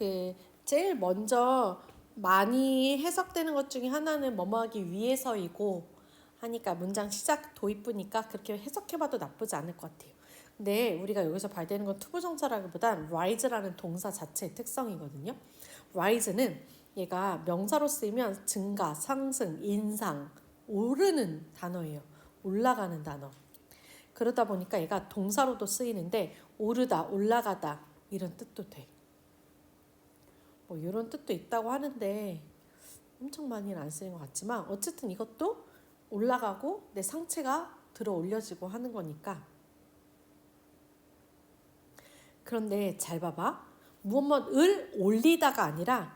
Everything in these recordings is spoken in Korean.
그 제일 먼저 많이 해석되는 것 중에 하나는 뭐뭐 하기 위해서이고 하니까 문장 시작 도입부니까 그렇게 해석해봐도 나쁘지 않을 것 같아요. 근데 우리가 여기서 봐야 되는 건 투부정사라기보단 rise라는 동사 자체의 특성이거든요. rise는 얘가 명사로 쓰이면 증가, 상승, 인상, 오르는 단어예요. 올라가는 단어. 그러다 보니까 얘가 동사로도 쓰이는데 오르다, 올라가다 이런 뜻도 돼. 뭐 이런 뜻도 있다고 하는데 엄청 많이는 안 쓰이는 것 같지만 어쨌든 이것도 올라가고 내 상체가 들어 올려지고 하는 거니까. 그런데 잘 봐봐. 무엇을 올리다가 아니라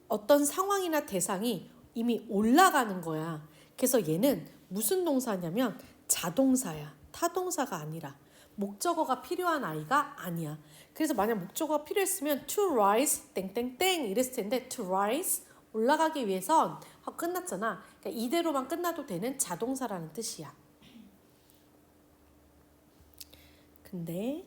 어떤 상황이나 대상이 이미 올라가는 거야. 그래서 얘는 무슨 동사냐면 자동사야. 타동사가 아니라 목적어가 필요한 아이가 아니야. 그래서 만약 목적어가 필요했으면 to rise 땡땡땡 이랬을 텐데 to rise 올라가기 위해선 하고 끝났잖아. 그러니까 이대로만 끝나도 되는 자동사라는 뜻이야. 근데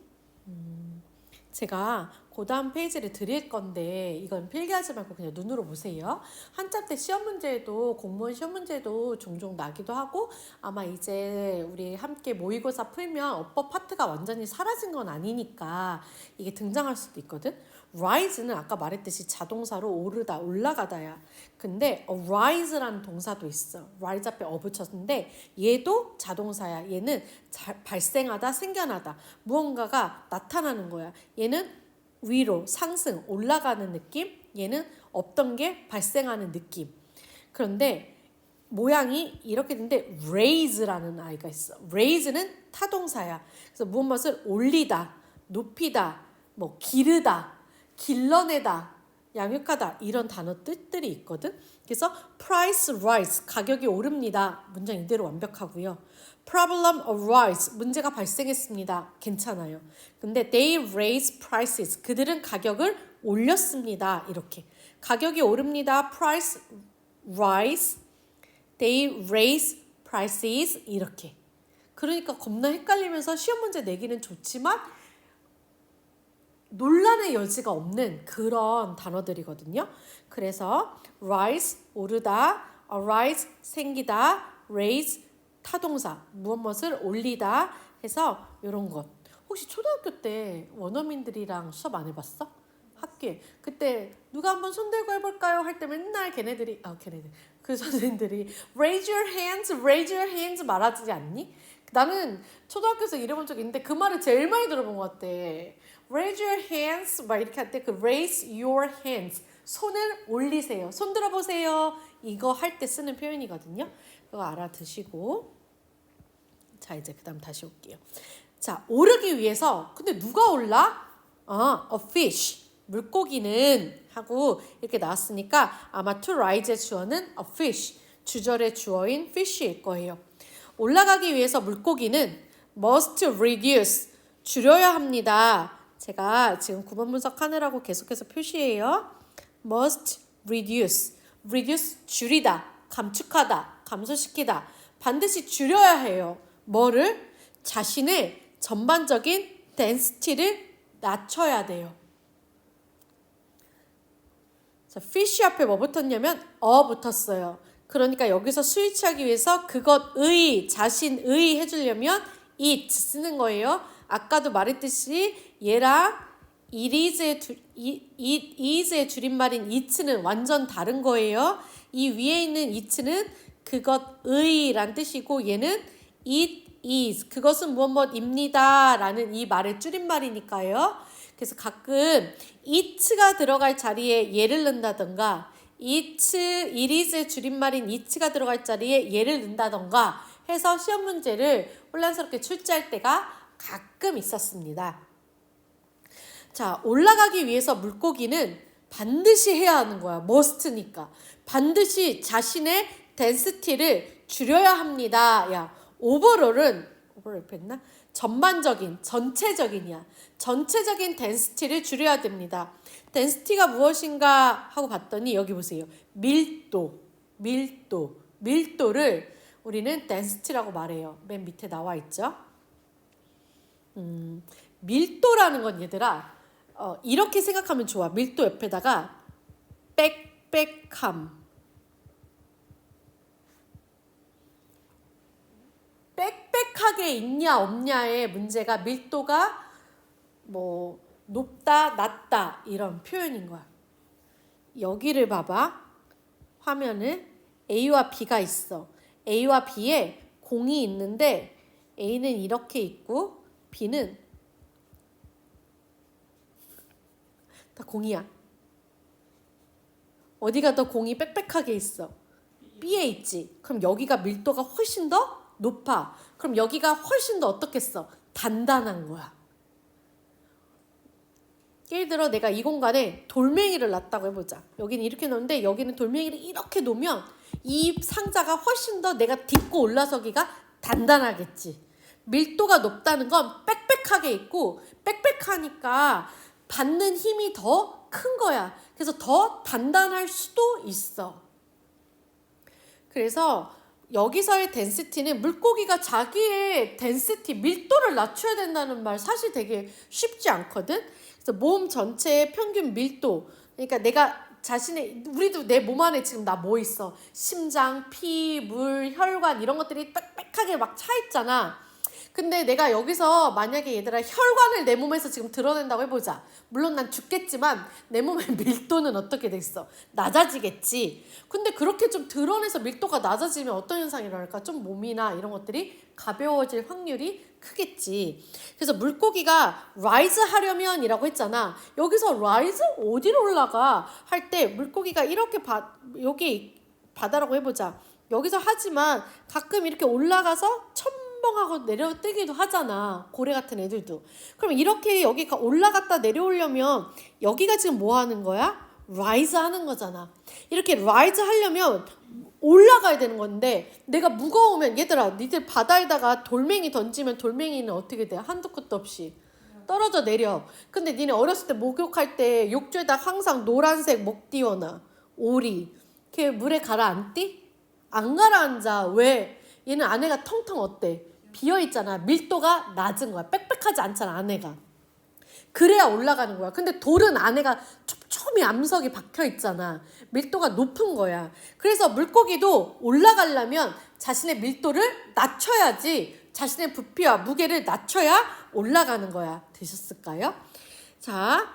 제가 그 다음 페이지를 드릴 건데 이건 필기하지 말고 그냥 눈으로 보세요. 한자 때 시험 문제도 공무원 시험 문제도 종종 나기도 하고 아마 이제 우리 함께 모의고사 풀면 어법 파트가 완전히 사라진 건 아니니까 이게 등장할 수도 있거든. rise는 아까 말했듯이 자동사로 오르다 올라가다야. 근데 rise라는 동사도 있어. rise 앞에 붙였는데 얘도 자동사야. 얘는 발생하다 생겨나다 무언가가 나타나는 거야. 얘는 위로 상승 올라가는 느낌, 얘는 없던 게 발생하는 느낌. 그런데 모양이 이렇게 되는데 raise라는 아이가 있어. raise는 타동사야. 그래서 무엇을 올리다, 높이다, 뭐 기르다, 길러내다, 양육하다 이런 단어 뜻들이 있거든. 그래서 price rise 가격이 오릅니다. 문장 이대로 완벽하고요. problem arise 문제가 발생했습니다. 괜찮아요. 근데 they raise prices 그들은 가격을 올렸습니다. 이렇게 가격이 오릅니다. price rise they raise prices 이렇게. 그러니까 겁나 헷갈리면서 시험 문제 내기는 좋지만 논란의 여지가 없는 그런 단어들이거든요. 그래서 rise 오르다, arise 생기다, raise 타동사 무엇을 올리다 해서 이런 것. 혹시 초등학교 때 원어민들이랑 수업 안 해봤어? 학교에 그때 누가 한번 손 들고 해볼까요? 할 때 맨날 걔네들 그 선생님들이 raise your hands 말하지 않니? 나는 초등학교에서 일해본 적이 있는데 그 말을 제일 많이 들어본 것 같아. raise your hands 막 이렇게 할 때 그 raise your hands 손을 올리세요. 손 들어보세요. 이거 할 때 쓰는 표현이거든요. 그거 알아두시고 자 이제 그 다음 다시 올게요. 자 오르기 위해서 근데 누가 올라? a fish 물고기는 하고 이렇게 나왔으니까 아마 to rise의 주어는 a fish 주절의 주어인 fish일 거예요. 올라가기 위해서 물고기는 must reduce 줄여야 합니다. 제가 지금 구문 분석하느라고 계속해서 표시해요. must reduce 줄이다, 감축하다, 감소시키다 반드시 줄여야 해요. 뭐를? 자신의 전반적인 density를 낮춰야 돼요. 자, fish 앞에 뭐 붙었냐면 붙었어요. 그러니까 여기서 스위치하기 위해서 그것의, 자신의 해주려면 it 쓰는 거예요. 아까도 말했듯이 얘랑 it is의 줄임말인 it는 완전 다른 거예요. 이 위에 있는 it는 그것의 란 뜻이고 얘는 it is 그것은 무엇입니다 라는 이 말의 줄임말이니까요. 그래서 가끔 it가 들어갈 자리에 얘를 넣는다던가 it is의 줄임말인 it가 들어갈 자리에 얘를 넣는다던가 해서 시험 문제를 혼란스럽게 출제할 때가 가끔 있었습니다. 자, 올라가기 위해서 물고기는 반드시 해야 하는 거야. must니까. 반드시 자신의 density를 줄여야 합니다. 야, overall은 했나? 전반적인, 전체적인이야. 전체적인 density를 줄여야 됩니다. density가 무엇인가 하고 봤더니 여기 보세요. 밀도를 우리는 density라고 말해요. 맨 밑에 나와 있죠. 밀도라는 건 얘들아 이렇게 생각하면 좋아. 밀도 옆에다가 빽빽함. 빽빽하게 있냐 없냐의 문제가 밀도가 뭐 높다 낮다 이런 표현인 거야. 여기를 봐봐. 화면을 A와 B가 있어. A와 B에 공이 있는데 A는 이렇게 있고 B는 다 공이야. 어디가 더 공이 빽빽하게 있어? B에 있지. 그럼 여기가 밀도가 훨씬 더 높아. 그럼 여기가 훨씬 더 어떻겠어? 단단한 거야. 예를 들어 내가 이 공간에 돌멩이를 놨다고 해보자. 여기는 이렇게 놓는데 여기는 돌멩이를 이렇게 놓으면 이 상자가 훨씬 더 내가 딛고 올라서기가 단단하겠지. 밀도가 높다는 건 빽빽하게 있고 빽빽하니까 받는 힘이 더 큰 거야. 그래서 더 단단할 수도 있어. 그래서 여기서의 덴시티는 물고기가 자기의 덴시티, 밀도를 낮춰야 된다는 말 사실 되게 쉽지 않거든. 그래서 몸 전체의 평균 밀도, 그러니까 내가 자신의, 우리도 내 몸 안에 지금 나 뭐 있어? 심장, 피, 물, 혈관 이런 것들이 빽빽하게 막 차 있잖아. 근데 내가 여기서 만약에 얘들아 혈관을 내 몸에서 지금 드러낸다고 해보자. 물론 난 죽겠지만 내 몸의 밀도는 어떻게 됐어? 낮아지겠지. 근데 그렇게 좀 드러내서 밀도가 낮아지면 어떤 현상이 일어날까? 좀 몸이나 이런 것들이 가벼워질 확률이 크겠지. 그래서 물고기가 rise 하려면 이라고 했잖아. 여기서 rise 어디로 올라가? 할 때 물고기가 이렇게 여기 바다라고 해보자. 여기서 하지만 가끔 이렇게 올라가서 첨벙하고 내려뜨기도 하잖아. 고래 같은 애들도. 그럼 이렇게 여기가 올라갔다 내려오려면 여기가 지금 뭐 하는 거야? rise 하는 거잖아. 이렇게 rise 하려면 올라가야 되는 건데 내가 무거우면 얘들아 니들 바다에다가 돌멩이 던지면 돌멩이는 어떻게 돼? 한도 끝도 없이 떨어져 내려. 근데 니네 어렸을 때 목욕할 때 욕조에다 항상 노란색 먹띠거나 오리 걔 물에 가라앉디? 안 가라앉아. 왜? 얘는 안에가 텅텅 어때? 비어있잖아. 밀도가 낮은 거야. 빽빽하지 않잖아 안에가. 그래야 올라가는 거야. 근데 돌은 안에가 촘촘히 암석이 박혀있잖아. 밀도가 높은 거야. 그래서 물고기도 올라가려면 자신의 밀도를 낮춰야지 자신의 부피와 무게를 낮춰야 올라가는 거야. 되셨을까요? 자,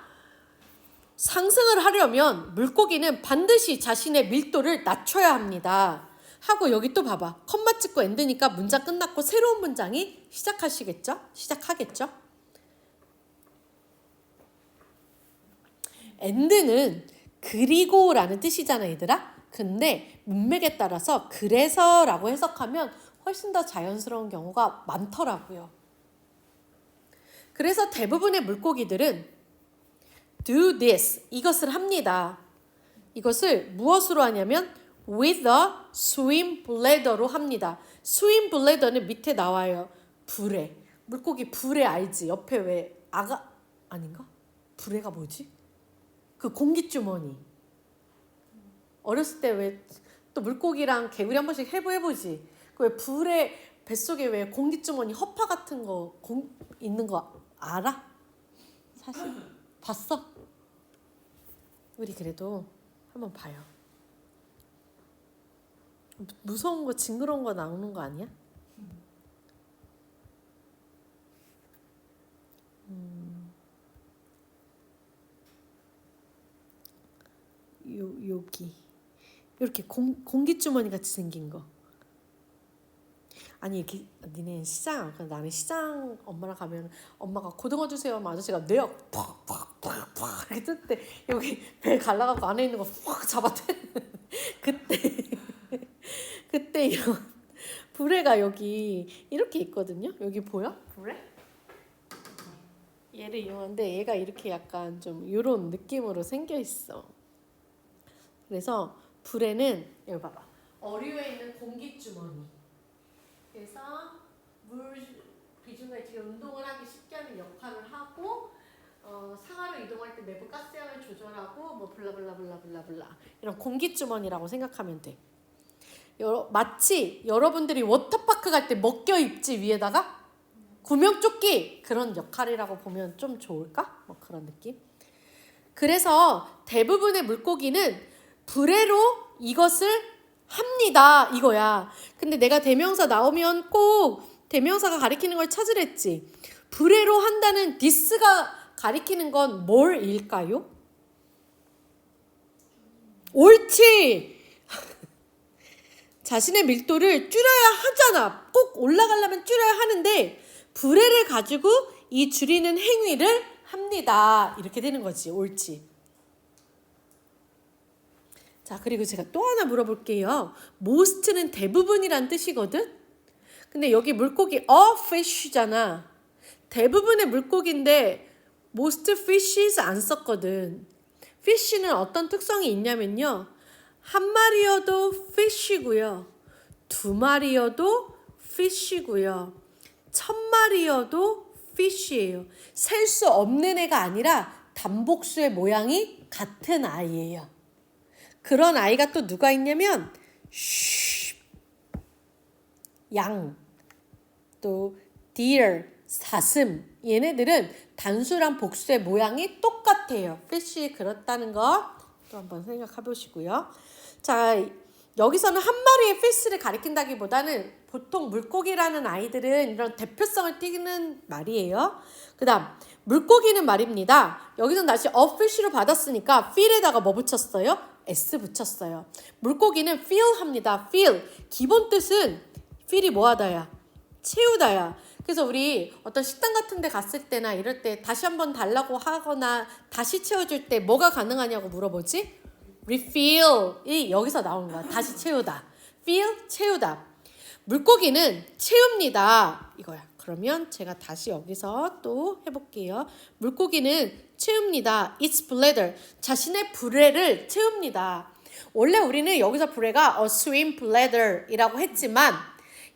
상승을 하려면 물고기는 반드시 자신의 밀도를 낮춰야 합니다. 하고 여기 또 봐봐. 컴마 찍고 엔드니까 문장 끝났고 새로운 문장이 시작하겠죠? 엔드는 그리고 라는 뜻이잖아 얘들아. 근데 문맥에 따라서 그래서 라고 해석하면 훨씬 더 자연스러운 경우가 많더라고요. 그래서 대부분의 물고기들은 do this, 이것을 합니다. 이것을 무엇으로 하냐면 with a swim bladder로 합니다. swim bladder는 밑에 나와요. 불에. 물고기 불에 알지? 옆에 왜 아닌가? 불에가 뭐지? 그 공기주머니. 어렸을 때 왜 또 물고기랑 개구리 한 번씩 해보지. 그 왜 불에 뱃속에 왜 공기주머니 허파 같은 거 있는 거 알아? 사실 봤어? 우리 그래도 한번 봐요. 무서운 거 징그러운 거 나오는 거 아니야? 여기 이렇게 공기주머니 같이 생긴 거. 아니 이렇게 니네 시장, 나는 시장 엄마랑 가면 엄마가 고등어 주세요 하면 아저씨가 뇌가 팍팍팍팍 이렇게 뜰 때 여기 배 갈라갖고 안에 있는 거 팍 잡아대. 그때 이런 불에가 여기 이렇게 있거든요. 여기 보여? 불에? 얘를 이용하는데 얘가 이렇게 약간 좀 이런 느낌으로 생겨 있어. 그래서 불에는 여기 봐봐. 어류에 있는 공기주머니. 그래서 물 비중과 지금 운동을 하기 쉽게 하는 역할을 하고 상하로 이동할 때 내부 가스양을 조절하고 뭐 블라블라블라블라블라 이런 공기주머니라고 생각하면 돼. 마치 여러분들이 워터파크 갈 때 먹겨 입지 위에다가 구명조끼 그런 역할이라고 보면 좀 좋을까? 뭐 그런 느낌. 그래서 대부분의 물고기는 불에로 이것을 합니다. 이거야. 근데 내가 대명사 나오면 꼭 대명사가 가리키는 걸 찾으랬지. 불에로 한다는 this가 가리키는 건 뭘일까요? 옳지! 자신의 밀도를 줄여야 하잖아. 꼭 올라가려면 줄여야 하는데 불에를 가지고 이 줄이는 행위를 합니다. 이렇게 되는 거지. 옳지. 자, 그리고 제가 또 하나 물어볼게요. most는 대부분이란 뜻이거든? 근데 여기 물고기 a fish잖아. 대부분의 물고기인데 most fishes 안 썼거든. fish는 어떤 특성이 있냐면요. 한 마리여도 fish고요. 두 마리여도 fish고요. 1000마리여도 fish예요. 셀 수 없는 애가 아니라 단복수의 모양이 같은 아이예요. 그런 아이가 또 누가 있냐면 양, 또 deer, 사슴, 얘네들은 단수랑 복수의 모양이 똑같아요. fish 그렇다는 거 또 한번 생각해 보시고요. 자, 여기서는 한 마리의 fish를 가리킨다기보다는 보통 물고기라는 아이들은 이런 대표성을 띠는 말이에요. 그 다음 물고기는 말입니다. 여기서는 다시 a fish로 받았으니까 feel에다가 뭐 붙였어요? S 붙였어요. 물고기는 feel 합니다. feel. 기본 뜻은 feel이 뭐하다야? 채우다야. 그래서 우리 어떤 식당 같은 데 갔을 때나 이럴 때 다시 한번 달라고 하거나 다시 채워줄 때 뭐가 가능하냐고 물어보지? refill이 여기서 나오는 거야. 다시 채우다. fill, 채우다. 물고기는 채웁니다. 이거야. 그러면 제가 다시 여기서 또 해볼게요. 물고기는 채웁니다. Its bladder. 자신의 불에를 채웁니다. 원래 우리는 여기서 불에가 a swim bladder이라고 했지만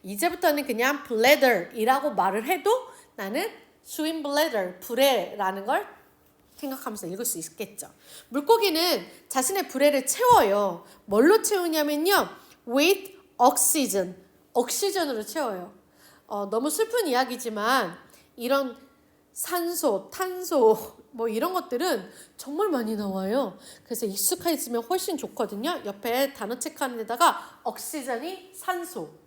이제부터는 그냥 bladder이라고 말을 해도 나는 swim bladder, 불에라는 걸 생각하면서 읽을 수 있겠죠. 물고기는 자신의 불에를 채워요. 뭘로 채우냐면요. with oxygen. 옥시전으로 채워요. 너무 슬픈 이야기지만 이런 산소, 탄소 뭐 이런 것들은 정말 많이 나와요. 그래서 익숙해지면 훨씬 좋거든요. 옆에 단어 체크하는 데다가 옥시전이 산소.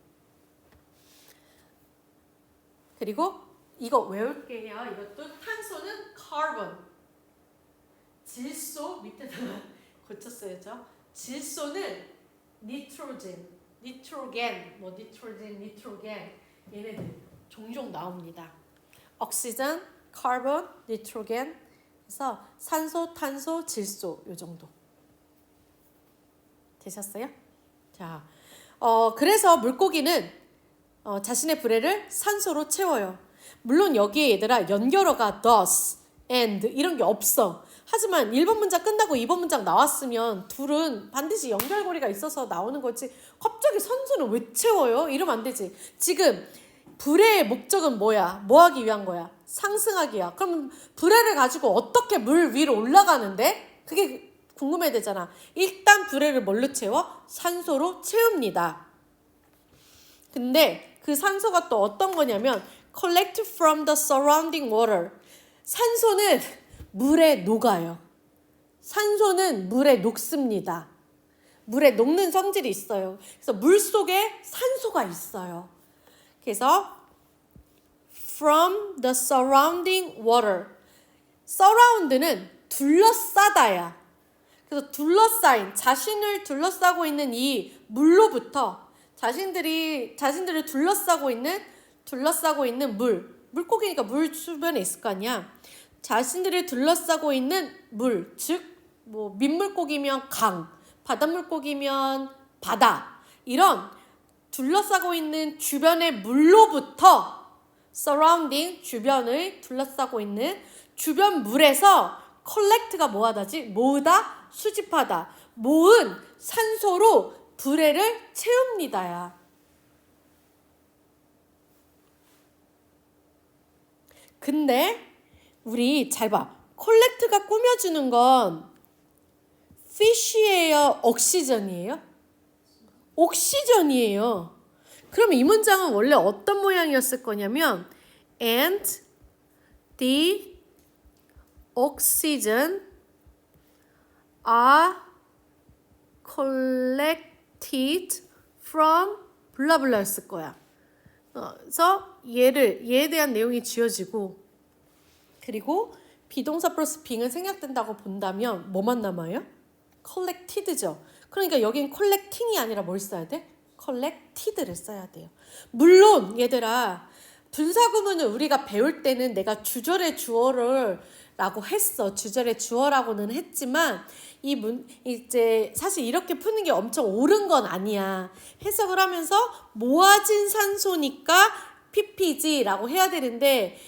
그리고 이거 외울게요. 이것도 탄소는 carbon. 질소 밑에다가 고쳤어야죠. 질소는 nitrogen. 니트로겐 얘네들 종종 나옵니다. 옥시전, 카본, 니트로겐 그래서 산소, 탄소, 질소 요 정도 되셨어요? 자, 그래서 물고기는 자신의 불에를 산소로 채워요. 물론 여기에 얘들아 연결어가 does, and 이런 게 없어. 하지만 1번 문장 끝나고 2번 문장 나왔으면 둘은 반드시 연결고리가 있어서 나오는 거지. 갑자기 산소는 왜 채워요? 이러면 안 되지. 지금 불의 목적은 뭐야? 뭐 하기 위한 거야? 상승하기야. 그럼 불에를 가지고 어떻게 물 위로 올라가는데? 그게 궁금해야 되잖아. 일단 불에를 뭘로 채워? 산소로 채웁니다. 근데 그 산소가 또 어떤 거냐면 collect from the surrounding water. 산소는 물에 녹아요. 산소는 물에 녹습니다. 물에 녹는 성질이 있어요. 그래서 물 속에 산소가 있어요. 그래서 from the surrounding water. surround는 둘러싸다야. 그래서 둘러싸인, 자신을 둘러싸고 있는 이 물로부터 자신들을 둘러싸고 있는 물고기니까 물 주변에 있을 거 아니야. 자신들을 둘러싸고 있는 물, 즉 뭐 민물고기면 강, 바닷물고기면 바다 이런 둘러싸고 있는 주변의 물로부터 surrounding 주변을 둘러싸고 있는 주변 물에서 collect가 뭐하다지? 모으다, 수집하다. 모은 산소로 불에를 채웁니다야. 근데 우리 잘 봐. 콜렉트가 꾸며주는 건 fish예요? 옥시전이에요? 옥시전이에요. 그럼 이 문장은 원래 어떤 모양이었을 거냐면 and the oxygen are collected from 블라블라였을 거야. 그래서 얘에 대한 내용이 지어지고 그리고 비동사 플러스 being은 생략된다고 본다면 뭐만 남아요? collected죠. 그러니까 여긴 collecting이 아니라 뭘 써야 돼? collected를 써야 돼요. 물론 얘들아 분사구문을 우리가 배울 때는 내가 주절의 주어를 라고 했어. 주절의 주어라고는 했지만 이제 사실 이렇게 푸는 게 엄청 옳은 건 아니야. 해석을 하면서 모아진 산소니까 ppg라고 해야 되는데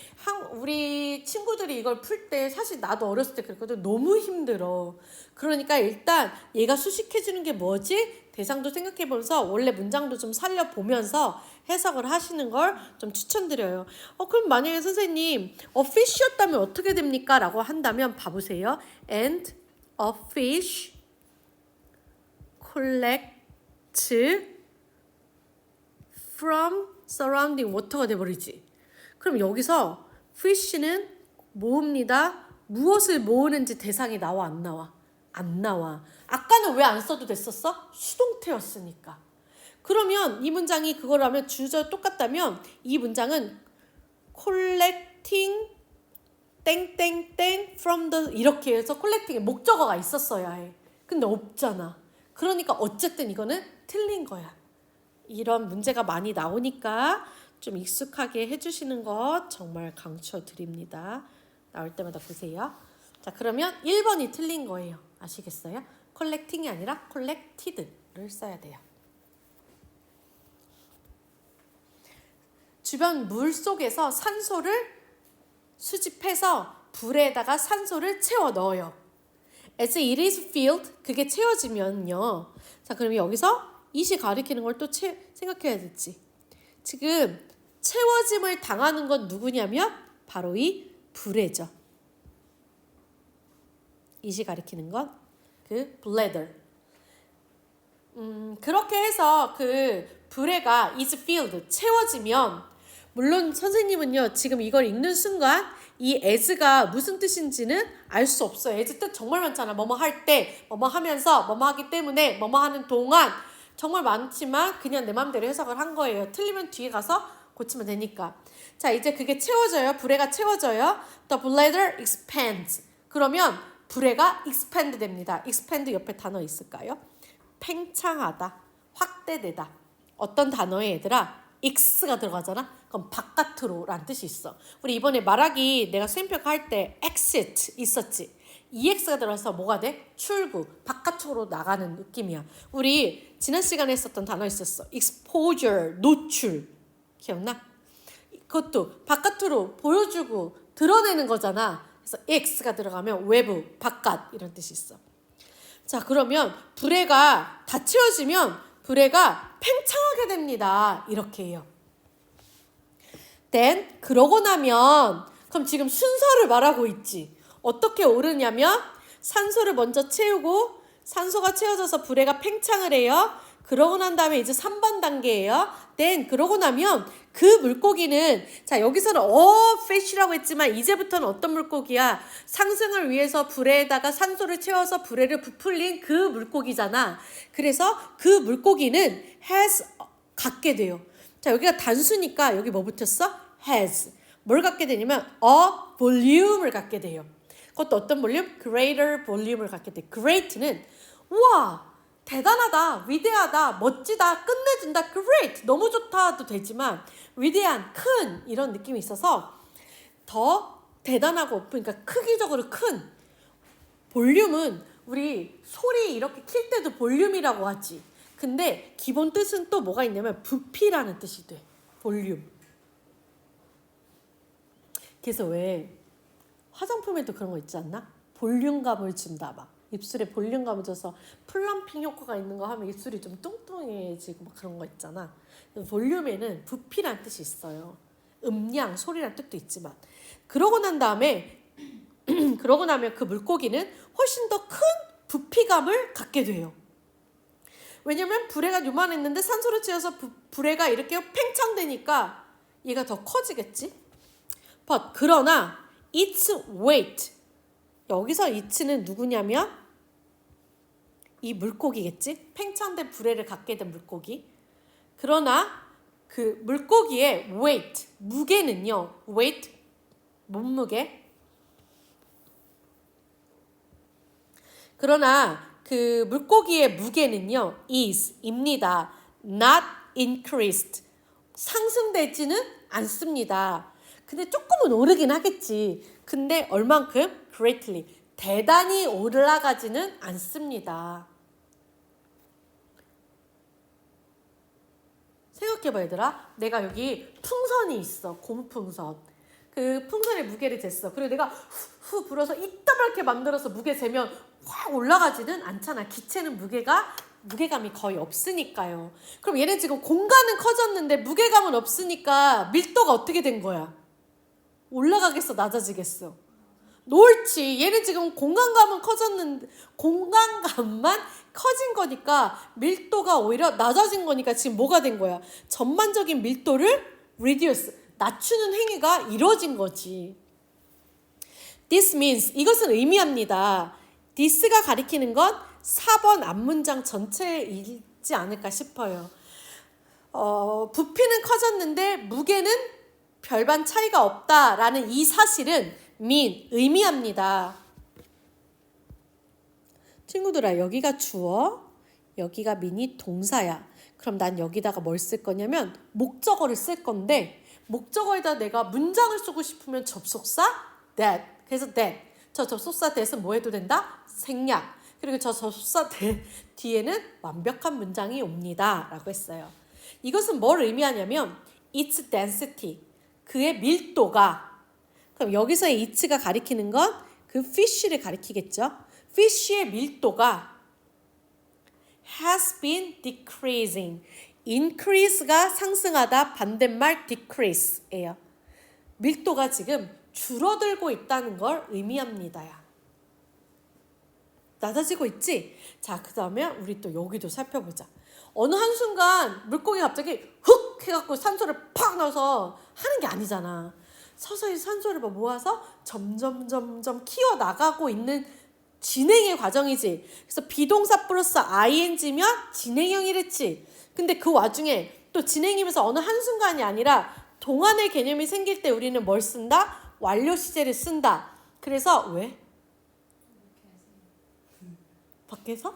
우리 친구들이 이걸 풀 때 사실 나도 어렸을 때 그랬거든. 너무 힘들어. 그러니까 일단 얘가 수식해주는 게 뭐지? 대상도 생각해보면서 원래 문장도 좀 살려보면서 해석을 하시는 걸 좀 추천드려요. 그럼 만약에 선생님 fish였다면 어떻게 됩니까? 라고 한다면 봐보세요. And a fish collects from surrounding water가 돼버리지. 그럼 여기서 fish는 모읍니다. 무엇을 모으는지 대상이 나와 안 나와? 안 나와. 아까는 왜 안 써도 됐었어? 수동태였으니까. 그러면 이 문장이 그거라면 주절 똑같다면 이 문장은 collecting 땡땡땡 from the 이렇게 해서 collecting에 목적어가 있었어야 해. 근데 없잖아. 그러니까 어쨌든 이거는 틀린 거야. 이런 문제가 많이 나오니까 좀 익숙하게 해주시는 것 정말 강추드립니다. 나올 때마다 보세요. 자, 그러면 1번이 틀린 거예요. 아시겠어요? collecting이 아니라 collected를 써야 돼요. 주변 물 속에서 산소를 수집해서 불에다가 산소를 채워 넣어요. As it is filled, 그게 채워지면요. 자, 그럼 여기서 it이 가리키는 걸 또 생각해야 되지. 지금 채워짐을 당하는 건 누구냐면 바로 이 불에죠. it이 가리키는 건 그 bladder. 그렇게 해서 그 불에가 is filled 채워지면 물론 선생님은요 지금 이걸 읽는 순간 이 as가 무슨 뜻인지는 알 수 없어요. as 뜻 정말 많잖아. 뭐뭐 할 때, 뭐뭐 하면서, 뭐뭐 하기 때문에, 뭐뭐 하는 동안 정말 많지만 그냥 내 마음대로 해석을 한 거예요. 틀리면 뒤에 가서 고치면 되니까. 자, 이제 그게 채워져요. 불에가 채워져요. The bladder expands. 그러면 불에가 expand 됩니다. expand 옆에 단어 있을까요? 팽창하다, 확대되다. 어떤 단어에 얘들아? x가 들어가잖아. 그럼 바깥으로 라는 뜻이 있어. 우리 이번에 말하기 내가 수행평가 할 때 exit 있었지. EX가 들어가서 뭐가 돼? 출구, 바깥으로 나가는 느낌이야. 우리 지난 시간에 했었던 단어 있었어. exposure, 노출. 기억나? 그것도 바깥으로 보여주고 드러내는 거잖아. 그래서 X가 들어가면 외부, 바깥 이런 뜻이 있어. 자, 그러면 불에가 다 채워지면 불에가 팽창하게 됩니다. 이렇게 해요. then 그러고 나면 그럼 지금 순서를 말하고 있지. 어떻게 오르냐면 산소를 먼저 채우고 산소가 채워져서 불에가 팽창을 해요. 그러고 난 다음에 이제 3번 단계예요. then 그러고 나면 그 물고기는 자 여기서는 fish라고 했지만 이제부터는 어떤 물고기야? 상승을 위해서 불에다가 산소를 채워서 불에를 부풀린 그 물고기잖아. 그래서 그 물고기는 has 갖게 돼요. 자 여기가 단수니까 여기 뭐 붙였어? has. 뭘 갖게 되냐면 a volume을 갖게 돼요. 그것도 어떤 볼륨? greater volume을 갖게 돼. great는 우와 대단하다, 위대하다, 멋지다, 끝내준다, great, 너무 좋다도 되지만 위대한, 큰 이런 느낌이 있어서 더 대단하고 그러니까 크기적으로 큰 볼륨은 우리 소리 이렇게 킬 때도 볼륨이라고 하지. 근데 기본 뜻은 또 뭐가 있냐면 부피라는 뜻이 돼. 볼륨. 그래서 왜 화장품에도 그런 거 있지 않나? 볼륨감을 준다 막. 입술에 볼륨감을 줘서 플럼핑 효과가 있는 거 하면 입술이 좀 뚱뚱해지고 막 그런 거 있잖아. 볼륨에는 부피란 뜻이 있어요. 음량, 소리란 뜻도 있지만 그러고 난 다음에 그러고 나면 그 물고기는 훨씬 더 큰 부피감을 갖게 돼요. 왜냐면 불에가 요만했는데 산소를 채워서 불에가 이렇게 팽창되니까 얘가 더 커지겠지. But 그러나 its weight 여기서 it는 누구냐면 이 물고기겠지? 팽창된 불에를 갖게 된 물고기. 그러나 그 물고기의 weight, 무게는요. weight, 몸무게. 그러나 그 물고기의 무게는요. 입니다. not increased. 상승되지는 않습니다. 근데 조금은 오르긴 하겠지. 근데 얼만큼? greatly. 대단히 올라가지는 않습니다. 생각해봐 얘들아. 내가 여기 풍선이 있어. 고무풍선. 그 풍선의 무게를 쟀어. 그리고 내가 후 불어서 이따만하게 만들어서 무게 재면 확 올라가지는 않잖아. 기체는 무게감이 거의 없으니까요. 그럼 얘는 지금 공간은 커졌는데 무게감은 없으니까 밀도가 어떻게 된 거야? 올라가겠어? 낮아지겠어? 옳지. 얘는 지금 공간감만 커진 거니까 밀도가 오히려 낮아진 거니까 지금 뭐가 된 거야? 전반적인 밀도를 reduce, 낮추는 행위가 이루어진 거지. This means, 이것은 의미합니다. this가 가리키는 건 4번 앞문장 전체에 있지 않을까 싶어요. 부피는 커졌는데 무게는 별반 차이가 없다라는 이 사실은 의미합니다. 친구들아, 여기가 주어, 여기가 mean이 동사야. 그럼 난 여기다가 뭘 쓸 거냐면 목적어를 쓸 건데 목적어에다 내가 문장을 쓰고 싶으면 접속사 that. 그래서 that. 저 접속사 that은 뭐 해도 된다? 생략. 그리고 저 접속사 that 뒤에는 완벽한 문장이 옵니다. 라고 했어요. 이것은 뭘 의미하냐면 its density. 그의 밀도가. 그럼 여기서의 it가 가리키는 건 그 fish를 가리키겠죠. fish의 밀도가 has been decreasing. increase가 상승하다, 반대말 decrease예요. 밀도가 지금 줄어들고 있다는 걸 의미합니다야. 낮아지고 있지? 자, 그 다음에 우리 또 여기도 살펴보자. 어느 한순간 물고기가 갑자기 훅 해갖고 산소를 팍 넣어서 하는 게 아니잖아. 서서히 산소를 모아서 점점 키워나가고 있는 진행의 과정이지. 그래서 비동사 플러스 ing면 진행형이랬지. 근데 그 와중에 또 진행이면서 어느 한순간이 아니라 동안의 개념이 생길 때 우리는 뭘 쓴다? 완료 시제를 쓴다. 그래서 왜? 밖에서?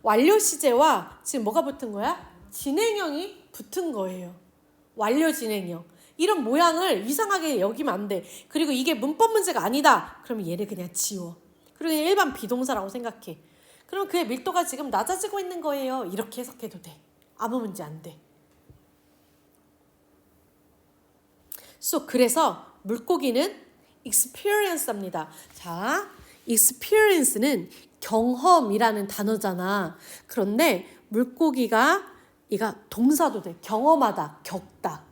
완료 시제와 지금 뭐가 붙은 거야? 진행형이 붙은 거예요. 완료 진행형. 이런 모양을 이상하게 여기면 안 돼. 그리고 이게 문법 문제가 아니다. 그러면 얘를 그냥 지워. 그리고 그냥 일반 비동사라고 생각해. 그럼 그의 밀도가 지금 낮아지고 있는 거예요. 이렇게 해석해도 돼. 아무 문제 안 돼. 그래서 물고기는 experience입니다. 자, experience는 경험이라는 단어잖아. 그런데 물고기가 얘가 동사도 돼. 경험하다, 겪다.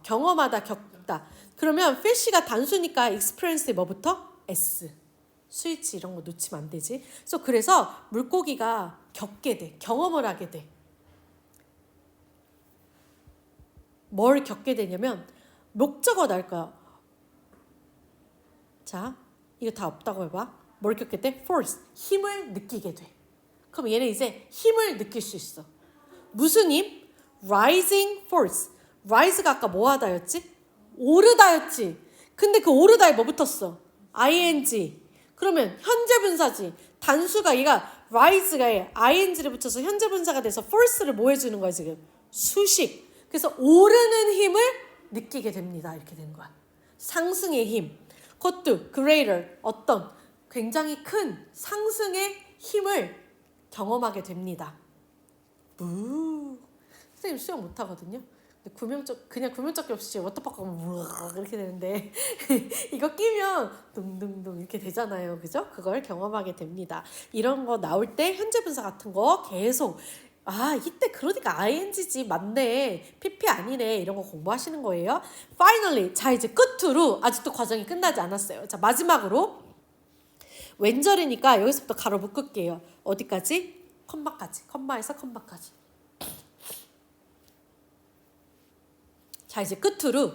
경험하다, 겪다. 그러면 fish가 단수니까 experience에 뭐부터? S. 스위치 이런 거 놓치면 안 되지. 그래서 물고기가 겪게 돼. 경험을 하게 돼. 뭘 겪게 되냐면 목적어 날 거야. 자, 이거 다 없다고 해봐. 뭘 겪게 돼? force. 힘을 느끼게 돼. 그럼 얘는 이제 힘을 느낄 수 있어. 무슨 힘? rising force. rise가 아까 뭐 하다였지? 오르다였지. 근데 그 오르다에 뭐 붙었어? ing. 그러면 현재 분사지. 단수가 얘가 rise가 ing를 붙여서 현재 분사가 돼서 force를 뭐 해주는 거야 지금? 수식. 그래서 오르는 힘을 느끼게 됩니다. 이렇게 된 거야. 상승의 힘. 그것도 greater. 어떤 굉장히 큰 상승의 힘을 경험하게 됩니다. 선생님 수영 못하거든요. 그냥 구명조끼 없이 워터파크 가면 이렇게 되는데 이거 끼면 둥둥둥 이렇게 되잖아요. 그죠? 그걸 경험하게 됩니다. 이런 거 나올 때 현재 분사 같은 거 계속 이때 그러니까 ing지 맞네. PP 아니네. 이런 거 공부하시는 거예요. Finally, 자 이제 끝으로 아직도 과정이 끝나지 않았어요. 자 마지막으로 왼절이니까 여기서부터 가로 묶을게요. 어디까지? 컴마까지. 컴마에서 컴마까지. 자 이제 끝으로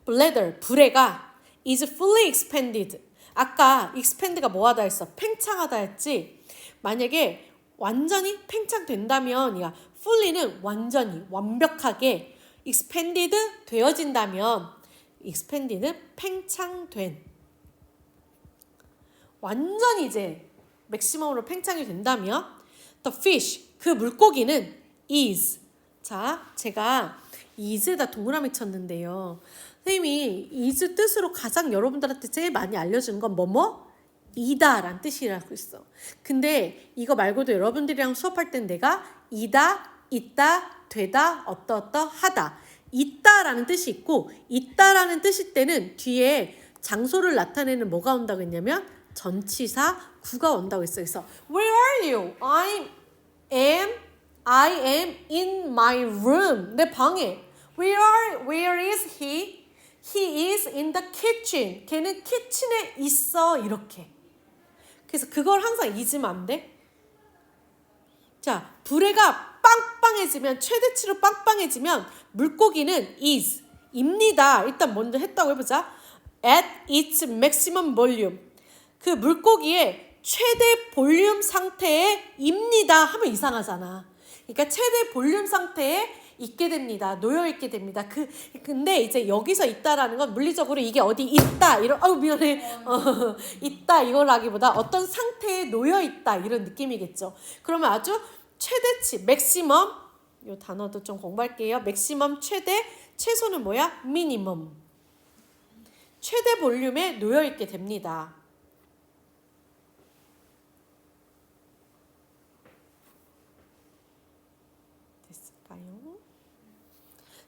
bladder, 불에가 is fully expanded. 아까 expand가 뭐하다 했어? 팽창하다 했지? 만약에 완전히 팽창된다면, 야, fully는 완전히, 완벽하게 expanded 되어진다면, expanded는 팽창된. 완전히 이제 맥시멈으로 팽창이 된다면, the fish, 그 물고기는 is. 자, 제가 is에다 동그라미 쳤는데요. 선생님이 is 뜻으로 가장 여러분들한테 제일 많이 알려준 건 뭐뭐? 이다 라는 뜻이라고 있어. 근데 이거 말고도 여러분들이랑 수업할 땐 내가 이다, 있다, 되다, 어떠하다. 있다라는 뜻이 있고 있다라는 뜻일 때는 뒤에 장소를 나타내는 뭐가 온다고 했냐면 전치사 구가 온다고 했어. 그래서 Where are you? I am in my room. 내 방에. Where is he? He is in the kitchen. 걔는 키친에 있어. 이렇게. 그래서 그걸 항상 잊으면 안 돼. 자, 불에가 빵빵해지면, 최대치로 빵빵해지면 물고기는 is, 입니다. 일단 먼저 했다고 해보자. At its maximum volume. 그 물고기의 최대 볼륨 상태에 입니다 하면 이상하잖아. 그러니까 최대 볼륨 상태에 있게 됩니다. 놓여 있게 됩니다. 근데 이제 여기서 있다라는 건 물리적으로 이게 어디 있다 이런 미안해. 있다 이거라기보다 어떤 상태에 놓여 있다 이런 느낌이겠죠. 그러면 아주 최대치 맥시멈 이 단어도 좀 공부할게요. 맥시멈 최대, 최소는 뭐야? 미니멈. 최대 볼륨에 놓여 있게 됩니다.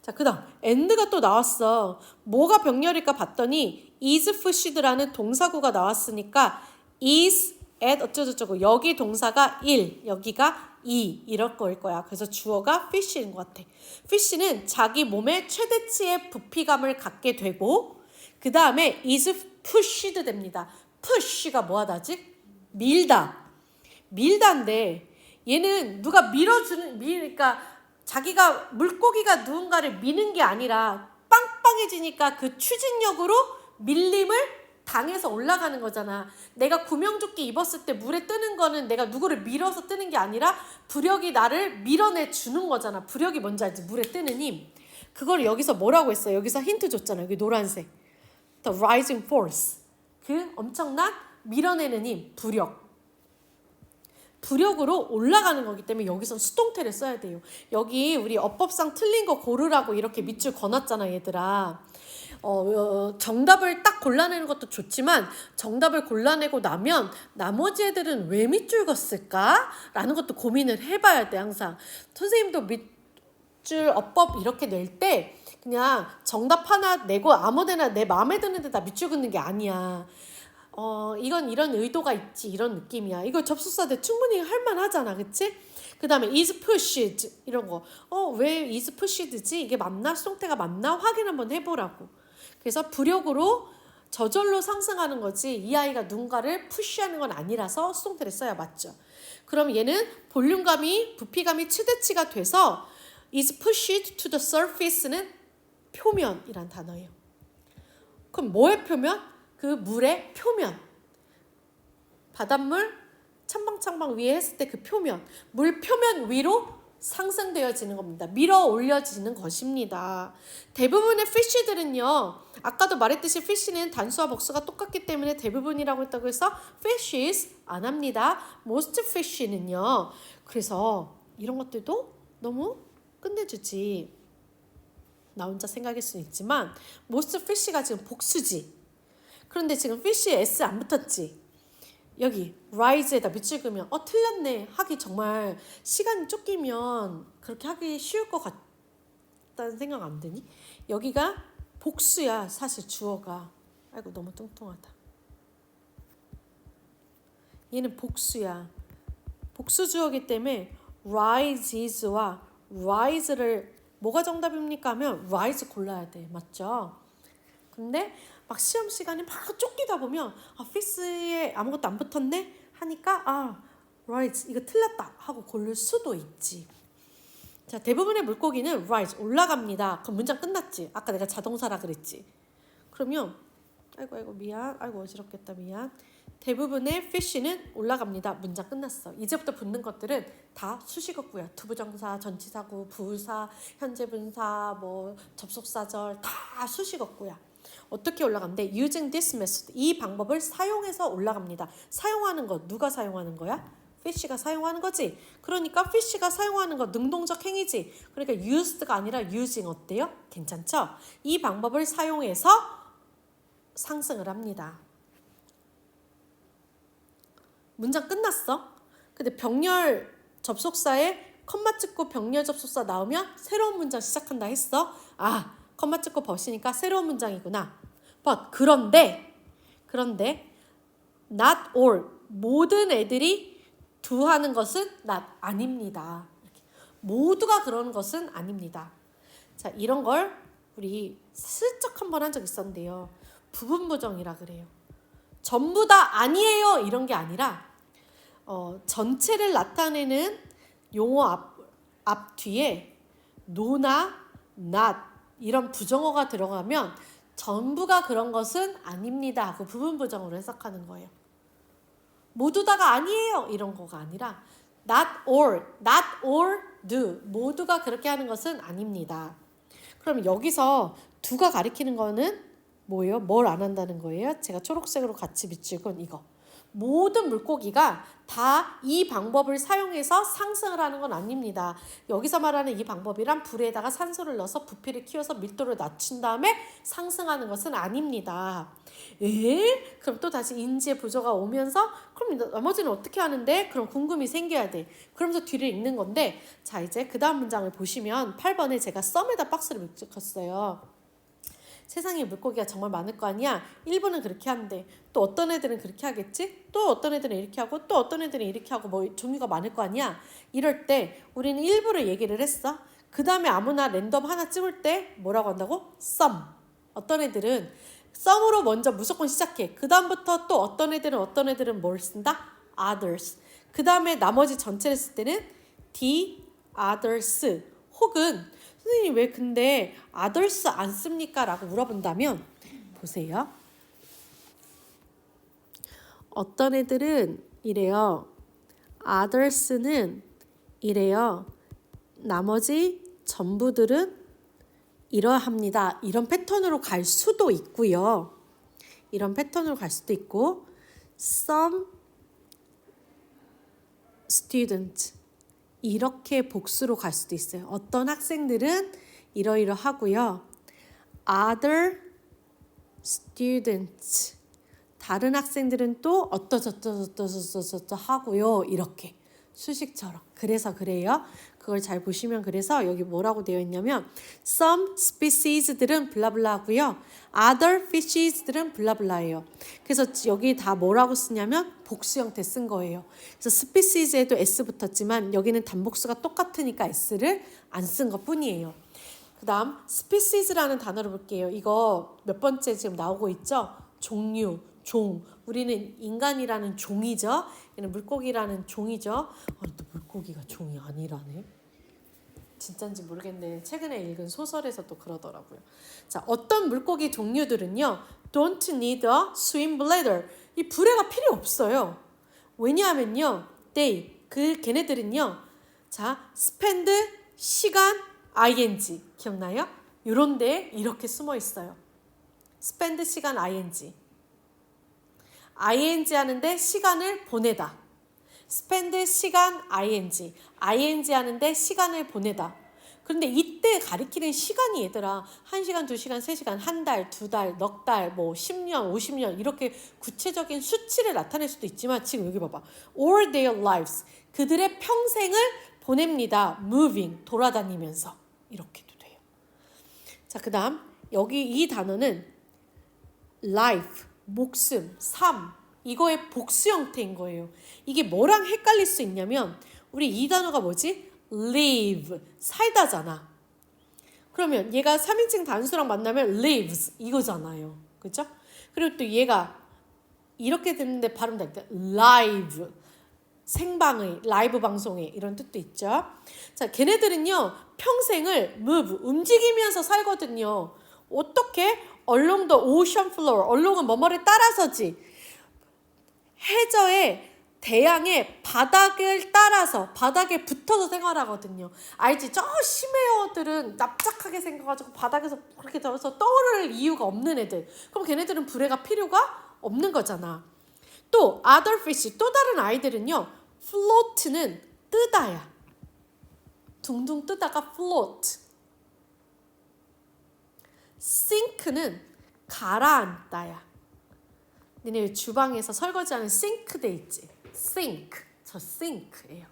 자, 그 다음 and가 또 나왔어. 뭐가 병렬일까 봤더니 is pushed라는 동사구가 나왔으니까 is, at 어쩌고저쩌고 여기 동사가 1, 여기가 2 이럴 거일 거야. 그래서 주어가 fish인 것 같아. fish는 자기 몸에 최대치의 부피감을 갖게 되고 그 다음에 is pushed 됩니다. push가 뭐하다지? 밀다인데 얘는 누가 그러니까 자기가 물고기가 누군가를 미는 게 아니라 빵빵해지니까 그 추진력으로 밀림을 당해서 올라가는 거잖아. 내가 구명조끼 입었을 때 물에 뜨는 거는 내가 누구를 밀어서 뜨는 게 아니라 부력이 나를 밀어내 주는 거잖아. 부력이 뭔지 알지? 물에 뜨는 힘. 그걸 여기서 뭐라고 했어? 여기서 힌트 줬잖아. 여기 노란색. The rising force. 그 엄청난 밀어내는 힘, 부력. 부력으로 올라가는 거기 때문에 여기선 수동태를 써야 돼요. 여기 우리 어법상 틀린 거 고르라고 이렇게 밑줄 거놨잖아, 얘들아. 정답을 딱 골라내는 것도 좋지만 정답을 골라내고 나면 나머지 애들은 왜 밑줄 걷을까? 라는 것도 고민을 해봐야 돼, 항상. 선생님도 밑줄 어법 이렇게 낼 때 그냥 정답 하나 내고 아무데나 내 마음에 드는 데다 밑줄 긋는 게 아니야. 이건 이런 의도가 있지 이런 느낌이야. 이거 접속사들 충분히 할만하잖아, 그치? 그 다음에 is pushed 이런 거. 왜 is pushed지? 이게 맞나? 수동태가 맞나? 확인 한번 해보라고. 그래서 부력으로 저절로 상승하는 거지 이 아이가 누군가를 푸시하는 건 아니라서 수동태를 써야 맞죠. 그럼 얘는 볼륨감이 부피감이 최대치가 돼서 is pushed to the surface는 표면이란 단어예요. 그럼 뭐의 표면? 그 물의 표면. 바닷물 찬방찬방 위에 했을 때 그 표면. 물 표면 위로 상승되어지는 겁니다. 밀어 올려지는 것입니다. 대부분의 fish들은요. 아까도 말했듯이 fish는 단수와 복수가 똑같기 때문에 대부분이라고 했다고 해서 fishes 안 합니다. most fish는요. 그래서 이런 것들도 너무 끝내주지. 나 혼자 생각할 수는 있지만 most fish가 지금 복수지. 그런데 지금 fish에 s 안 붙었지. 여기 rise에다 밑줄 그으면 틀렸네 하기 정말 시간이 쫓기면 그렇게 하기 쉬울 것 같다는 생각 안 드니? 여기가 복수야 사실 주어가. 아이고 너무 뚱뚱하다. 얘는 복수야. 복수 주어기 때문에 rises와 rise를 뭐가 정답입니까 하면 rise 골라야 돼. 맞죠? 근데 막 시험 시간에 막 쫓기다 보면 fish에 아무것도 안 붙었네 하니까 rise 이거 틀렸다 하고 고를 수도 있지. 자, 대부분의 물고기는 rise, 올라갑니다. 그럼 문장 끝났지. 아까 내가 자동사라 그랬지. 그러면 아이고 미안. 아이고 어지럽겠다 미안. 대부분의 fish는 올라갑니다. 문장 끝났어. 이제부터 붙는 것들은 다 수식어구야. 투부정사, 전치사구, 부사, 현재분사, 뭐 접속사절 다 수식어구야. 어떻게 올라간대? Using this method. 이 방법을 사용해서 올라갑니다. 사용하는 거 누가 사용하는 거야? fish가 사용하는 거지. 그러니까 fish가 사용하는 거 능동적 행위지. 그러니까 used가 아니라 using 어때요? 괜찮죠? 이 방법을 사용해서 상승을 합니다. 문장 끝났어. 근데 병렬 접속사에 컴마 찍고 병렬 접속사 나오면 새로운 문장 시작한다 했어. 아, 컴마 찍고 벗으니까 새로운 문장이구나. But 그런데 not all 모든 애들이 do 하는 것은 not 아닙니다. 이렇게. 모두가 그러는 것은 아닙니다. 자, 이런 걸 우리 슬쩍 한번 한 적 있었는데요. 부분부정이라 그래요. 전부 다 아니에요 이런 게 아니라 전체를 나타내는 용어 앞 뒤에 no나 not 이런 부정어가 들어가면 전부가 그런 것은 아닙니다 하고 부분부정으로 해석하는 거예요. 모두 다가 아니에요 이런 거가 아니라 not all do 모두가 그렇게 하는 것은 아닙니다. 그럼 여기서 do가 가리키는 거는 뭐예요? 뭘 안 한다는 거예요? 제가 초록색으로 같이 비출 건 이거. 모든 물고기가 다 이 방법을 사용해서 상승을 하는 건 아닙니다. 여기서 말하는 이 방법이란 불에다가 산소를 넣어서 부피를 키워서 밀도를 낮춘 다음에 상승하는 것은 아닙니다. 그럼 또 다시 인지의 부조가 오면서 그럼 나머지는 어떻게 하는데? 그럼 궁금이 생겨야 돼. 그러면서 뒤를 읽는 건데 자 이제 그 다음 문장을 보시면 8번에 제가 썸에다 박스를 묶었어요. 세상에 물고기가 정말 많을 거 아니야. 일부는 그렇게 하는데 또 어떤 애들은 그렇게 하겠지? 또 어떤 애들은 이렇게 하고 또 어떤 애들은 이렇게 하고 뭐 종류가 많을 거 아니야. 이럴 때 우리는 일부를 얘기를 했어. 그 다음에 아무나 랜덤 하나 찍을 때 뭐라고 한다고? some. 어떤 애들은 some으로 먼저 무조건 시작해. 그 다음부터 또 어떤 애들은 뭘 쓴다? others. 그 다음에 나머지 전체를 쓸 때는 the others 혹은 선생님 왜 근데 others 안 씁니까? 라고 물어본다면 보세요. 어떤 애들은 이래요. others는 이래요. 나머지 전부들은 이러합니다. 이런 패턴으로 갈 수도 있고요. 이런 패턴으로 갈 수도 있고 some students 이렇게 복수로 갈 수도 있어요. 어떤 학생들은 이러이러하고요. other students 다른 학생들은 또 어떠저떠저떠저떠 하고요. 이렇게 수식처럼. 그래서 그래요. 그걸 잘 보시면 그래서 여기 뭐라고 되어 있냐면 some species들은 블라블라 하고요. other fishes들은 블라블라예요. 그래서 여기 다 뭐라고 쓰냐면 복수 형태 쓴 거예요. 그래서 species에도 s 붙었지만 여기는 단복수가 똑같으니까 s를 안 쓴 것 뿐이에요. 그 다음 species라는 단어를 볼게요. 이거 몇 번째 지금 나오고 있죠? 종류, 종. 우리는 인간이라는 종이죠. 얘는 물고기라는 종이죠. 또 물고기가 종이 아니라네. 진짜인지 모르겠는데 최근에 읽은 소설에서 또 그러더라고요. 자, 어떤 물고기 종류들은요. Don't need a swim bladder. 이 불에가 필요 없어요. 왜냐하면요. They, 걔네들은요. 자, spend 시간 ing. 기억나요? 요런 데 이렇게 숨어 있어요. spend 시간 ing. ing 하는데 시간을 보내다. spend 시간 ing. ing 하는데 시간을 보내다. 그런데 이때 가리키는 시간이 얘들아 1시간, 2시간, 3시간, 한 달, 2달, 넉 달, 뭐 10년, 50년 이렇게 구체적인 수치를 나타낼 수도 있지만 지금 여기 봐봐. all their lives. 그들의 평생을 보냅니다. moving. 돌아다니면서. 이렇게도 돼요. 자, 그 다음 여기 이 단어는 life. 목숨, 삶, 이거의 복수 형태인 거예요. 이게 뭐랑 헷갈릴 수 있냐면 우리 이 단어가 뭐지? live, 살다잖아. 그러면 얘가 3인칭 단수랑 만나면 lives 이거잖아요. 그죠? 그리고 또 얘가 이렇게 듣는데 발음 날 때 live, 생방의, 라이브 방송의 이런 뜻도 있죠. 자, 걔네들은요 평생을 move, 움직이면서 살거든요. 어떻게? along the ocean floor, along은 뭐뭐를 따라서지. 해저의 대양의 바닥을 따라서 바닥에 붙어서 생활하거든요. 알지? 저 심해어들은 납작하게 생겨가지고 바닥에서 그렇게 들어서 떠오를 이유가 없는 애들. 그럼 걔네들은 불에가 필요가 없는 거잖아. 또 other fish, 또 다른 아이들은요 float는 뜨다야. 둥둥 뜨다가 float. sink는 가라앉다야. 니네 주방에서 설거지하는 싱크대 있지? sink. 저 sink예요.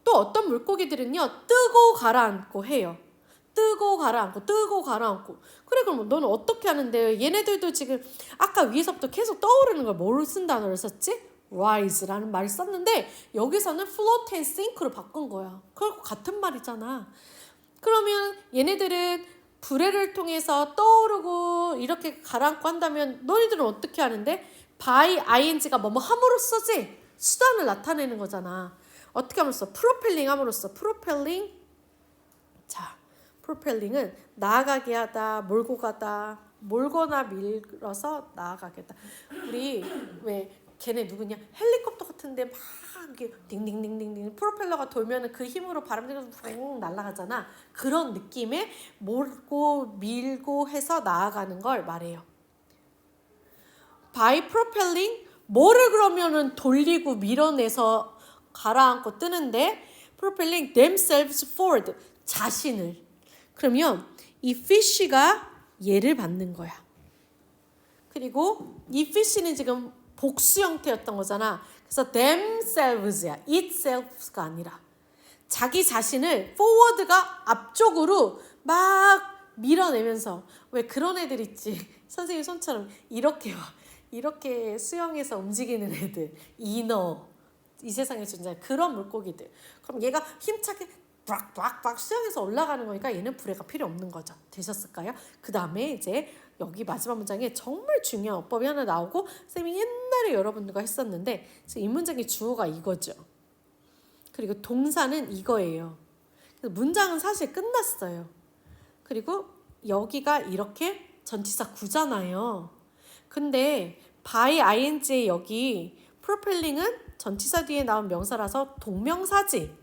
또 어떤 물고기들은요 뜨고 가라앉고 해요. 뜨고 가라앉고 뜨고 가라앉고. 그래 그럼 너는 어떻게 하는데? 얘네들도 지금 아까 위에서부터 계속 떠오르는 걸 뭘 쓴 단어를 썼지? rise라는 말을 썼는데 여기서는 float and sink로 바꾼 거야. 그거 같은 말이잖아. 그러면 얘네들은 불에를 통해서 떠오르고 이렇게 가라앉고 한다면 너희들은 어떻게 하는데? by ing가 뭐뭐 함으로써지 수단을 나타내는 거잖아. 어떻게 함으로써? 프로펠링 함으로써. 프로펠링. 자, 프로펠링은 나아가게 하다, 몰고 가다, 몰거나 밀어서 나아가게 하다. 우리 왜 걔네 누구냐? 헬리콥터 같은데 막 이렇게 딩딩딩딩딩 프로펠러가 돌면은 그 힘으로 바람 들여서 붕 날아가잖아. 그런 느낌의 몰고 밀고 해서 나아가는 걸 말해요. by propelling 뭐를 그러면은 돌리고 밀어내서 가라앉고 뜨는데 propelling themselves forward 자신을. 그러면 이 fish가 얘를 받는 거야. 그리고 이 fish는 지금 복수 형태였던 거잖아. 그래서 themselves야. itself가 아니라. 자기 자신을 forward가 앞쪽으로 막 밀어내면서 왜 그런 애들 있지. 선생님 손처럼 이렇게 와. 이렇게 수영해서 움직이는 애들. 이너. 이 세상에 존재하는 그런 물고기들. 그럼 얘가 힘차게 빡빡빡 수영해서 올라가는 거니까 얘는 불에가 필요 없는 거죠. 되셨을까요? 그 다음에 이제 여기 마지막 문장에 정말 중요한 어법이 하나 나오고 쌤이 옛날에 여러분들과 했었는데 이 문장의 주어가 이거죠. 그리고 동사는 이거예요. 그래서 문장은 사실 끝났어요. 그리고 여기가 이렇게 전치사 구잖아요. 근데 by ing의 여기 propelling은 전치사 뒤에 나온 명사라서 동명사지.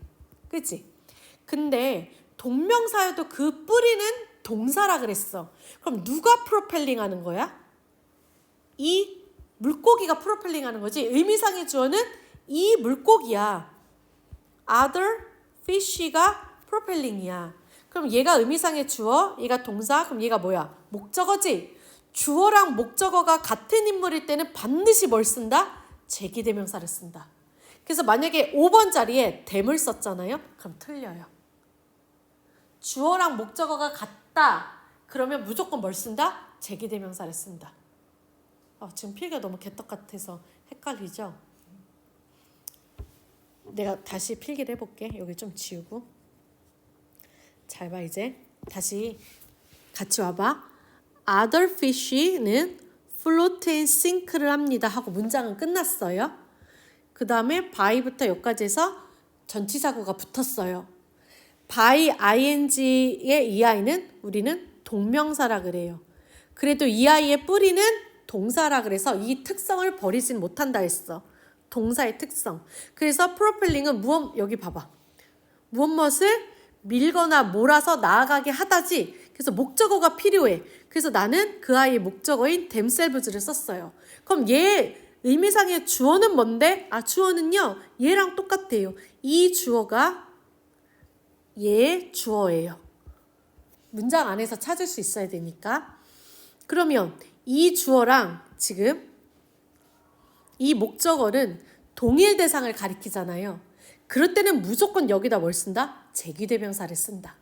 그치? 근데 동명사여도 그 뿌리는 동사라 그랬어. 그럼 누가 프로펠링 하는 거야? 이 물고기가 프로펠링 하는 거지. 의미상의 주어는 이 물고기야. other fish가 프로펠링이야. 그럼 얘가 의미상의 주어, 얘가 동사, 그럼 얘가 뭐야? 목적어지. 주어랑 목적어가 같은 인물일 때는 반드시 뭘 쓴다? 제기대명사를 쓴다. 그래서 만약에 5번 자리에 them을 썼잖아요. 그럼 틀려요. 주어랑 목적어가 같다. 그러면 무조건 뭘 쓴다? 제기대명사를 쓴다. 지금 필기가 너무 개떡 같아서 헷갈리죠? 내가 다시 필기를 해볼게. 여기 좀 지우고. 잘 봐 이제. 다시 같이 와봐. Other fish는 float and sink를 합니다 하고 문장은 끝났어요. 그 다음에 by부터 여기까지 해서 전치사구가 붙었어요. by ing의 이 아이는 우리는 동명사라 그래요. 그래도 이 아이의 뿌리는 동사라 그래서 이 특성을 버리진 못한다 했어. 동사의 특성. 그래서 프로펠링은 여기 봐봐. 무엇을 밀거나 몰아서 나아가게 하다지. 그래서 목적어가 필요해. 그래서 나는 그 아이의 목적어인 themselves를 썼어요. 그럼 얘 의미상의 주어는 뭔데? 주어는요. 얘랑 똑같아요. 이 주어가 얘의 주어예요. 문장 안에서 찾을 수 있어야 되니까. 그러면 이 주어랑 지금 이 목적어는 동일 대상을 가리키잖아요. 그럴 때는 무조건 여기다 뭘 쓴다? 제기대명사를 쓴다.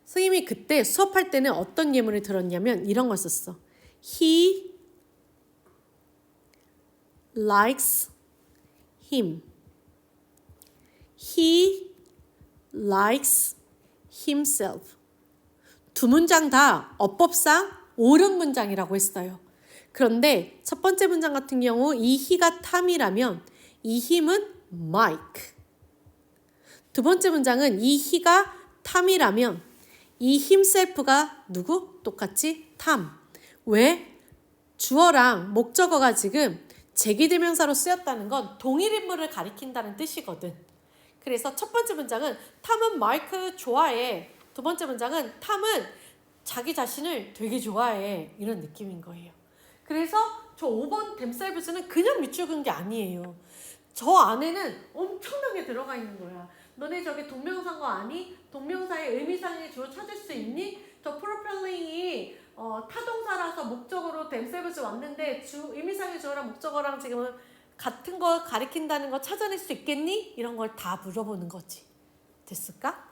선생님이 그때 수업할 때는 어떤 예문을 들었냐면 이런 걸 썼어. He likes him. He likes himself. 두 문장 다 어법상 옳은 문장이라고 했어요. 그런데 첫 번째 문장 같은 경우 이 he가 탐이라면 이 him은 Mike. 두 번째 문장은 이 he가 탐이라면 이 himself가 누구? 똑같이 탐. 왜? 주어랑 목적어가 지금 제기대명사로 쓰였다는 건 동일 인물을 가리킨다는 뜻이거든. 그래서 첫 번째 문장은 탐은 마이크 좋아해. 두 번째 문장은 탐은 자기 자신을 되게 좋아해. 이런 느낌인 거예요. 그래서 저 5번 themselves는 그냥 밑줄 그은 게 아니에요. 저 안에는 엄청나게 들어가 있는 거야. 너네 저게 동명사인 거 아니? 동명사의 의미상의 주어 찾을 수 있니? 저 프로펠링이 타동사라서 목적어로 themselves 왔는데 의미상의 주어랑 목적어랑 지금 같은 거 가리킨다는 거 찾아낼 수 있겠니? 이런 걸 다 물어보는 거지. 됐을까?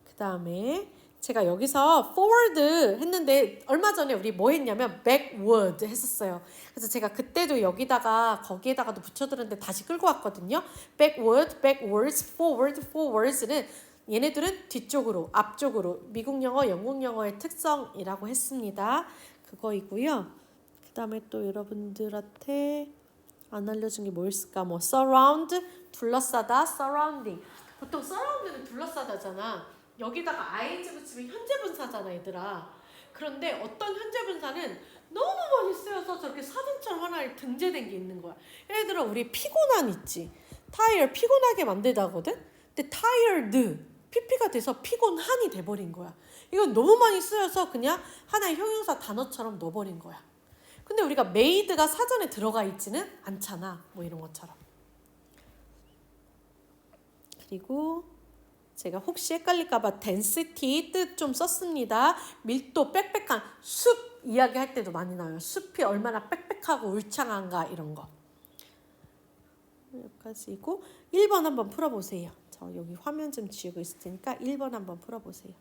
그 다음에 제가 여기서 forward 했는데 얼마 전에 우리 뭐 했냐면 backward 했었어요. 그래서 제가 그때도 여기다가 거기에다가도 붙여드렸는데 다시 끌고 왔거든요. backward, backwards, forward, forwards는 얘네들은 뒤쪽으로, 앞쪽으로 미국 영어, 영국 영어의 특성이라고 했습니다. 그거이고요. 그 다음에 또 여러분들한테 안 알려준 게 뭐 있을까? 뭐 surround, 둘러싸다, surrounding. 보통 surround는 둘러싸다잖아. 여기다가 ing 붙이면 현재 분사잖아, 얘들아. 그런데 어떤 현재 분사는 너무 많이 쓰여서 저렇게 사진처럼 하나에 등재된 게 있는 거야. 예를 들어 우리 피곤한 있지. tired 피곤하게 만들다거든. 근데 tired pp가 돼서 피곤한이 돼버린 거야. 이건 너무 많이 쓰여서 그냥 하나의 형용사 단어처럼 넣어버린 거야. 근데 우리가 made가 사전에 들어가 있지는 않잖아. 뭐 이런 것처럼. 그리고 제가 혹시 헷갈릴까봐 density 뜻 좀 썼습니다. 밀도, 빽빽한 숲 이야기할 때도 많이 나와요. 숲이 얼마나 빽빽하고 울창한가 이런 거. 여기까지고 1번 한번 풀어보세요. 저 여기 화면 좀 지우고 있을 테니까 1번 한번 풀어보세요.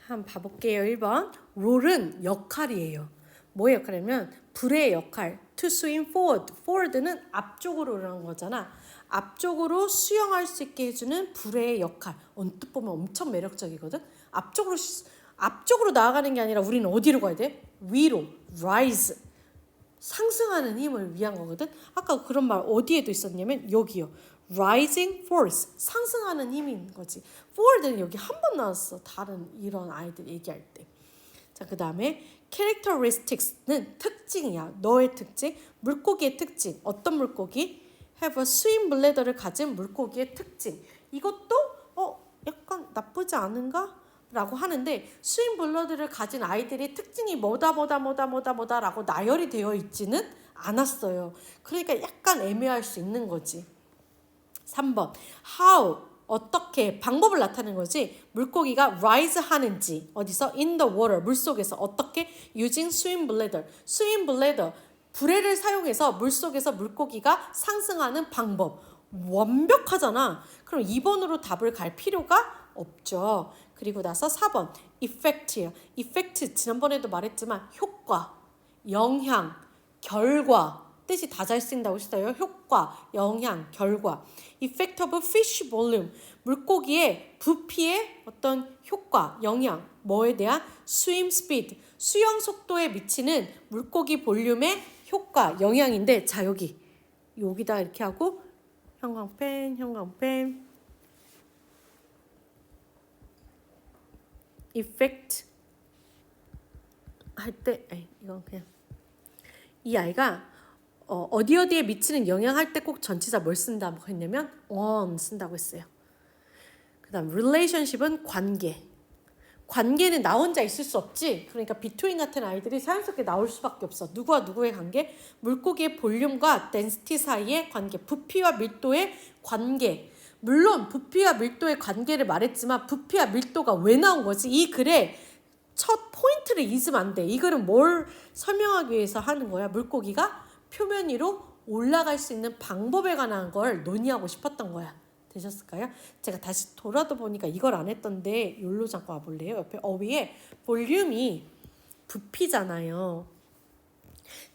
한번 봐볼게요. 1번. 롤은 역할이에요. 뭐의 역할이냐면 불의 역할. To swing forward. forward는 앞쪽으로라는 거잖아. 앞쪽으로 수영할 수 있게 해주는 불의 역할. 언뜻 보면 엄청 매력적이거든. 앞쪽으로 나아가는 게 아니라 우리는 어디로 가야 돼? 위로. rise. 상승하는 힘을 위한 거거든. 아까 그런 말 어디에도 있었냐면 여기요. rising force, 상승하는 힘인 거지. forward는 여기 한 번 나왔어. 다른 이런 아이들 얘기할 때. 자, 그 다음에 characteristics는 특징이야. 너의 특징, 물고기의 특징. 어떤 물고기? have a swim bladder를 가진 물고기의 특징. 이것도 약간 나쁘지 않은가? 라고 하는데 스윙 블러드를 가진 아이들의 특징이 뭐다라고 나열이 되어 있지는 않았어요. 그러니까 약간 애매할 수 있는 거지. 3번 how 어떻게 방법을 나타내는 거지. 물고기가 rise 하는지 어디서 in the water 물속에서 어떻게 using swim bladder swim bladder 브레를 사용해서 물속에서 물고기가 상승하는 방법. 완벽하잖아. 그럼 2번으로 답을 갈 필요가 없죠. 그리고 나서 4번 effect예요. effect 지난번에도 말했지만 효과, 영향, 결과 뜻이 다 잘 쓰인다고 했어요. 효과, 영향, 결과. Effect of fish volume. 물고기의 부피의 어떤 효과, 영향. 뭐에 대한? swim speed. 수영 속도에 미치는 물고기 볼륨의 효과, 영향인데 자 여기다 이렇게 하고 형광펜 effect 할 때 이건 그냥 이 아이가 어디에 미치는 영향할 때 꼭 전치사 뭘 쓴다고 했냐면 on 쓴다고 했어요. 그 다음 relationship은 관계는 나 혼자 있을 수 없지. 그러니까 between 같은 아이들이 자연스럽게 나올 수밖에 없어. 누구와 누구의 관계? 물고기의 볼륨과 density 사이의 관계, 부피와 밀도의 관계. 물론 부피와 밀도의 관계를 말했지만 부피와 밀도가 왜 나온 거지? 이 글에 첫 포인트를 잊으면 안 돼. 이 글은 뭘 설명하기 위해서 하는 거야? 물고기가 표면 위로 올라갈 수 있는 방법에 관한 걸 논의하고 싶었던 거야. 되셨을까요? 제가 다시 돌아도 보니까 이걸 안 했던데 여기로 잠깐 와볼래요? 옆에 위에 볼륨이 부피잖아요.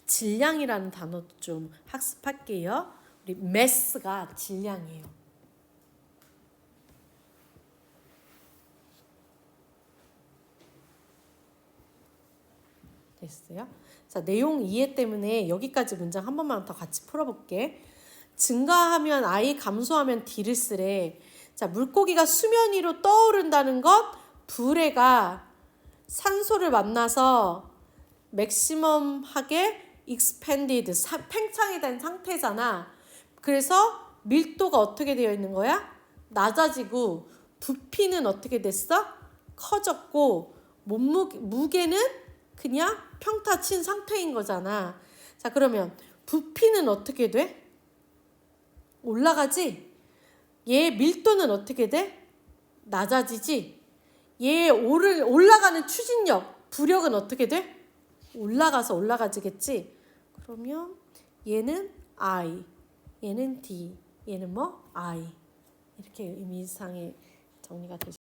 질량이라는 단어도 좀 학습할게요. 우리 mass가 질량이에요. 됐어요? 자, 내용 이해 때문에 여기까지 문장 한 번만 더 같이 풀어볼게. 증가하면 I, 감소하면 D를 쓰래. 자, 물고기가 수면 위로 떠오른다는 것, 불에가 산소를 만나서 맥시멈하게 expanded, 팽창이 된 상태잖아. 그래서 밀도가 어떻게 되어 있는 거야? 낮아지고 부피는 어떻게 됐어? 커졌고 무게는 그냥 평타 친 상태인 거잖아. 자, 그러면 부피는 어떻게 돼? 올라가지? 얘 밀도는 어떻게 돼? 낮아지지? 얘 올라가는 추진력, 부력은 어떻게 돼? 올라가지겠지? 그러면 얘는 I, 얘는 D, 얘는 뭐? I. 이렇게 의미상의 정리가 되죠.